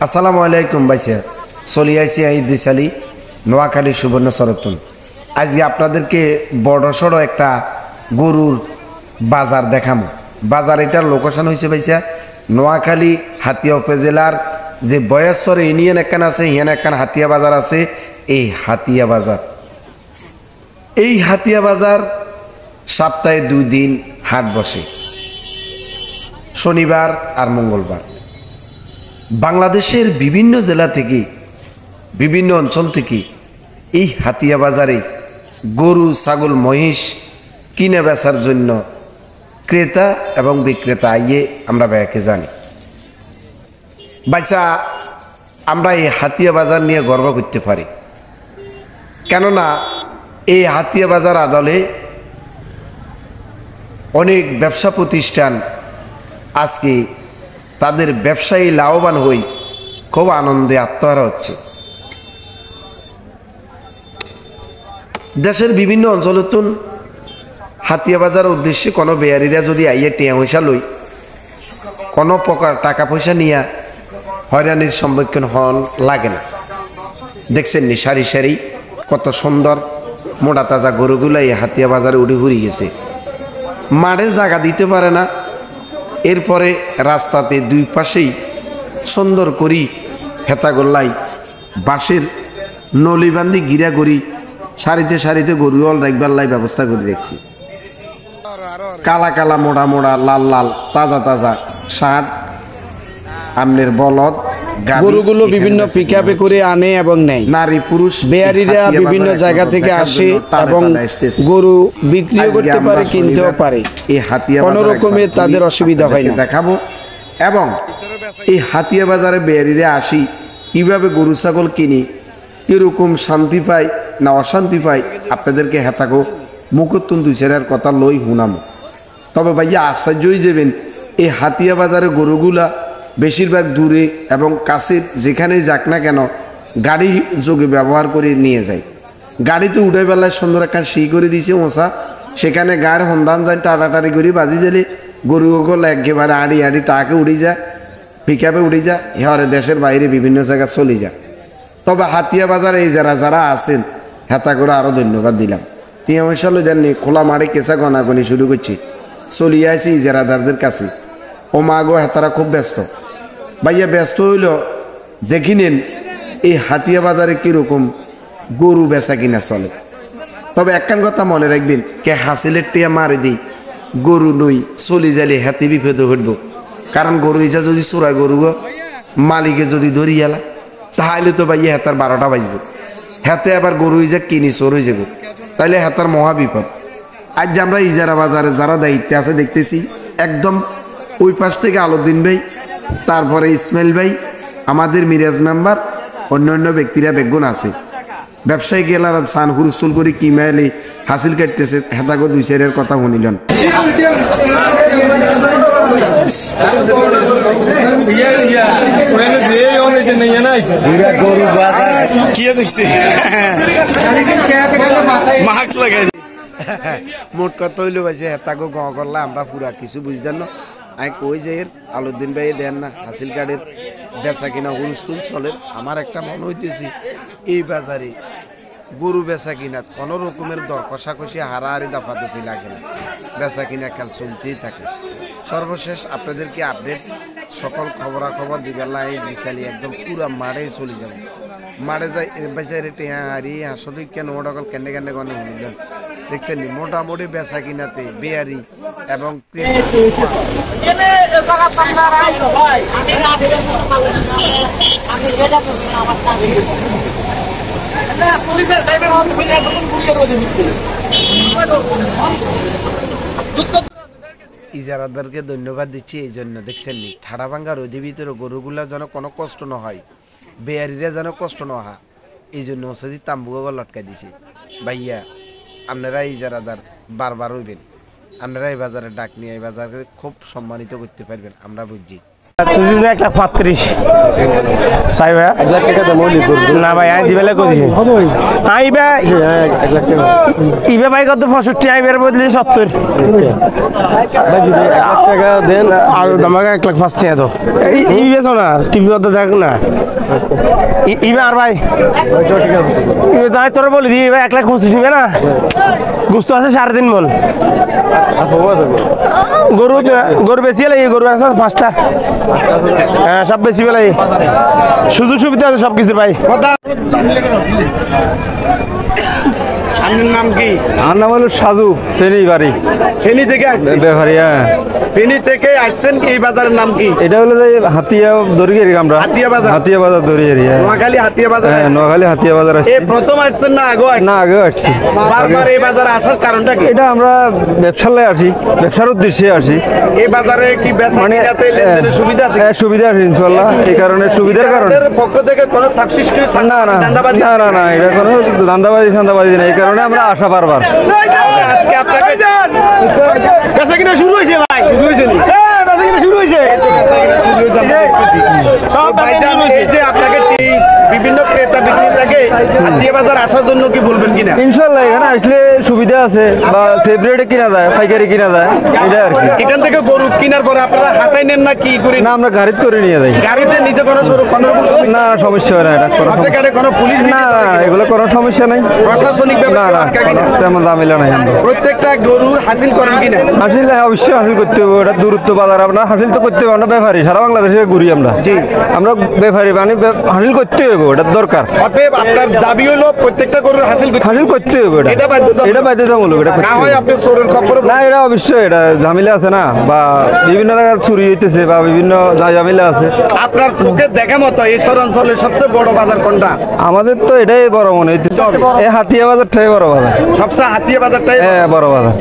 আসসালামু আলাইকুম ভাইসা চলি আইসি আই দিশালি নোয়াখালী সুবর্ণ সরতন। আজকে আপনাদেরকে বড় সড়ো একটা গরুর বাজার দেখামো। বাজার এটার লোকেশন হয়েছে ভাইসা নোয়াখালী হাতিয়া উপজেলার যে বয়সর ইউনিয়ন একখান আছে, হিয়ান একখান হাতিয়া বাজার আছে। এই হাতিয়া বাজার, এই হাতিয়া বাজার সপ্তাহে 2 দিন হাট বসে, শনিবার আর মঙ্গলবার। বাংলাদেশের বিভিন্ন জেলা থেকে, বিভিন্ন অঞ্চল থেকে এই হাতিয়া বাজারে গরু, ছাগল, মহিষ কিনে বেচার জন্য ক্রেতা এবং বিক্রেতা আইয়ে আমরা ব্যাকে জানি। বাইসা আমরা এই হাতিয়া বাজার নিয়ে গর্ব করতে পারি, কেননা এই হাতিয়া বাজার আদলে অনেক ব্যবসা প্রতিষ্ঠান আজকে তাদের ব্যবসায়ী লাভবান হই খুব আনন্দে আত্মহারা হচ্ছে। দেশের বিভিন্ন অঞ্চলতুন হাতিয়া বাজার উদ্দেশ্যে কোনো বেয়ারিরা যদি আইয়ে টিয়া পয়সা লই, কোনো প্রকার টাকা পয়সা নিয়ে হয়রানির সম্মুখীন হন লাগে না। দেখছেন নি সারি সারি কত সুন্দর মোটা তাজা গরুগুলো এই হাতিয়া বাজারে উড়ে ঘুরে গেছে। মাঠে জায়গা দিতে পারে না, এরপরে রাস্তাতে দুই পাশেই সুন্দর করি হেতাগোল্লাই বাঁশের নলিবান্দি গিরা করি সারিতে সারিতে গরু অল রাখবার লাই ব্যবস্থা করে রেখেছি। কালা কালা মোড়া মোড়া লাল লাল তাজা তাজা ষাট আমনের বলদ গরুগুলো বিভিন্ন পিকআপে করে আনে এবং নেয়। নারী পুরুষ বেয়ারিরা বিভিন্ন জায়গা থেকে আসে এবং গরু বিক্রিও করতে পারে, কিনতেও পারে। এই হাতিয়া কোনো রকমের তাদের অসুবিধা হয় না। দেখাবো এবং এই হাতিয়া বাজারে বেয়ারিরা আসি কিভাবে গরু ছাগল কিনি, কিরকম শান্তি পাই না অশান্তি পাই, আপনাদেরকে হেতাকো মুখতুন দুই চারের কথা লই হুনামো। তবে ভাইয়া আশ্চর্যই যাবেন, এই হাতিয়া বাজারে গরুগুলা বেশিরভাগ দূরে এবং কাছের যেখানেই যাক না কেন গাড়ি যোগে ব্যবহার করে নিয়ে যায়। গাড়িতে উঠে বেলায় সুন্দর একটা সি করে দিয়েছে মশা, সেখানে গায়ের সন্ধান যায় টাটাটারি করে বাজি জেলে গরুগুলো একেবারে আড়ি আড়ি টাকে উড়ে যায়, পিকআপে উড়ে যায়, হরে দেশের বাইরে বিভিন্ন জায়গায় চলে যায়। তবে হাতিয়া বাজারে এই যারা যারা আছেন হেতা করে আরও ধন্যবাদ দিলাম। টিয়া পয়সা লই দেননি, খোলা মাঠে কেঁচা গনাগনি শুরু করছি, চলিয়ে আসি ইজারাদারদের কাছে। ও মা গো হেতারা খুব ব্যস্ত। ভাইয়া ব্যস্ত হইল দেখি নেন এই হাতিয়া বাজারে কিরকম গরু বেচা কিনা চলে। তবে একখান কথা মনে রাখবেন, কে হাসিলের টিয়া মারে দিই গরু নই চলি যালে হাতি বিপদে ঘটবো। কারণ গরু ইজা যদি চোরাই গরু মালিকে যদি ধরি এলা তাহলে তো ভাইয়া হেতার 12টা বাজব, হাতে আবার গরু ইজা কিনি চোর হয়ে যাব, তাইলে হেতার মহা বিপদ। আজ যে আমরা ইজারা বাজারে যারা দায়িত্বে আছে দেখতেছি, একদম ওই পাশ থেকে আলুদ্দিন ভাই, তারপরে ইসমাইল ভাই, আমাদের মিরাজ মেম্বার, অন্যান্য ব্যক্তিরা বেগুন আছে। ব্যবসায়ী গেলারা সান হুরুস্তুল করে কিমাইলে হাসিল কাটতেছে, হেতাগো দুই চারের কথা শুনিলেন। মোট কথা হইলো ভাইছে হেতাগো গ করলা আমরা পুরা কিছু বুঝতেন না। আমি কই যে এর আলুদ্দিন ভাই দেন না হাসিল কার্ডের বেচা কিনা হুলস্থুল চলে। আমার একটা মনে হইতেছি এই বাজারে গরু বেচা কিনা কোনো রকমের দর কষাকষি হারাহারি দাফাদফি লাগে না, বেচা কিনা খেল চলতেই থাকে। সর্বশেষ আপনাদেরকে আপডেট সকল খবরাখবর দিবেন লাই বিশালি একদম পুরা মাঠে চলে যাব। মাঠে যাই বেচারে টেহা হারি আসলে কেন ওটাকল কেন্দ্রে কেন্দ্রে গনে শুনিলেন। দেখছেন নি মোটামুটি বেচা কিনাতে বেয়ারি এবং ইজারাদারকে ধন্যবাদ দিচ্ছি এই জন্য। দেখছেন নি ঠাড়া ভাঙ্গা রোদের ভিতরে গরুগুলা যেন কোনো কষ্ট না হয়, বেয়ারিরা যেন কষ্ট না হয়, এই জন্য ওসাদি তাম্বুগা লটকাই দিছে। ভাইয়া আপনারা ইজারাদার বারবার হইবেন, আপনারা এই বাজারে ডাক নিয়ে এই বাজারে খুব সম্মানিত করতে পারবেন, আমরা বুঝছি। তুই 1,35,000 চাই ভাই 1 লাখ টাকা দাম হইলি করবি না ভাই আমি দিবেলে কইছি আইবা 1 লাখ টাকা ইবে ভাই কত 65 আইবার বদলি 70 ভাই যদি 1 লাখ টাকা দেন আর তোমাকে 1,05,000 টাকা দাও ইবে তো না টিভি তো দেখ না ইবে আর ভাই ইবে তাই তোর বলি দি ভাই 1,25,000 দিবে না গুস্ত আছে 3.5 মন গরু বেশি লাগে গরু আছে 5টা হ্যাঁ সব বেশি বেলা সুযোগ সুবিধা আছে সব কিছু ভাই আপনার নাম কি? আমার নাম হলো সাধু ফেনী বাড়ি ফেনী থেকে আসছেন ব্যাপারী হ্যাঁ ফেনী থেকে আসছেন এই বাজারের নাম কি? এটা হলো যে হাতিয়া দরিগেরি আমরা হাতিয়া বাজার দরিগেরি হ্যাঁ নোয়াখালী হাতিয়া বাজার হ্যাঁ নোয়াখালী হাতিয়া বাজার আসছি এই প্রথম আসছেন না আগে না আগেও আসছি বারবার এই বাজারে আসার কারণটা কি? এটা আমরা ব্যবসার লাই আসি ব্যবসার উদ্দেশ্যে আসি এই বাজারে কি বেচা মানে কিনাতে লেনদেনের সুবিধা আছে? সুবিধা আছে ইনশাল্লাহ এই কারণে সুবিধার কারণে আপনাদের পক্ষ থেকে কোনো সাবসিস্ট না না দান্দাবাজি না না না এটা কোনো দান্দাবাজি না এই কারণে আমরা আসা বারবার আজকে আপনাকে বেচা কিনা শুরু হয়েছে ভাই শুরু হয়েছে হ্যাঁ বেচা কিনা শুরু হয়েছে সব ভাইজান এই যে আপনাকে বিভিন্ন ক্রেতা বিক্রেতাকে হাতিয়া বাজার আসার জন্য কি বলবেন কিনা? ইনশাল্লাহ এখানে আসলে সুবিধা আছে বা সেফ রেটে কিনা যায় পাইকারি কিনা যায় এটা আর কি এখান থেকে গরু কেনার পরে আপনারা হাতাই নেন না কি করে? না আমরা গাড়িতে করে নিয়ে যাই গাড়িতে নিতে কোনো না সমস্যা হয় না এটা কোনো হাতে কাটে কোনো পুলিশ না এগুলো কোনো সমস্যা নাই প্রশাসনিক না ব্যাপার না কোনো তেমন ঝামেলা নাই আমরা প্রত্যেকটা গরুর হাসিল করেন কিনা? হাসিল অবশ্যই হাসিল করতে হবে ওটা দূরত্ব বাজার আপনার হাসিল তো করতে হবে আমরা ব্যাপারী সারা বাংলাদেশে ঘুরি আমরা আমরা ব্যাপারী মানে হাসিল করতে হবে ওটা দরকার অতএব আপনার দাবি হলো প্রত্যেকটা গরুর হাসিল হাসিল করতে হবে ওটা এটা বাধ্যতামূলক। এটা বাধ্যতামূলক এটা করতে না হয় হবে। আপনি চোরের খপ্পরে না এটা অবশ্যই এটা ঝামেলা আছে না বা বিভিন্ন জায়গায় চুরি হইতেছে বা বিভিন্ন ঝামেলা আছে আপনার চোখে দেখা মতো এই অঞ্চলের সবচেয়ে বড় বাজার কোনটা? আমাদের তো এটাই বড় মনে হইতে এই হাতিয়া বাজারটাই বড় বাজার সবচেয়ে হাতিয়া বাজারটাই হ্যাঁ বড় বাজার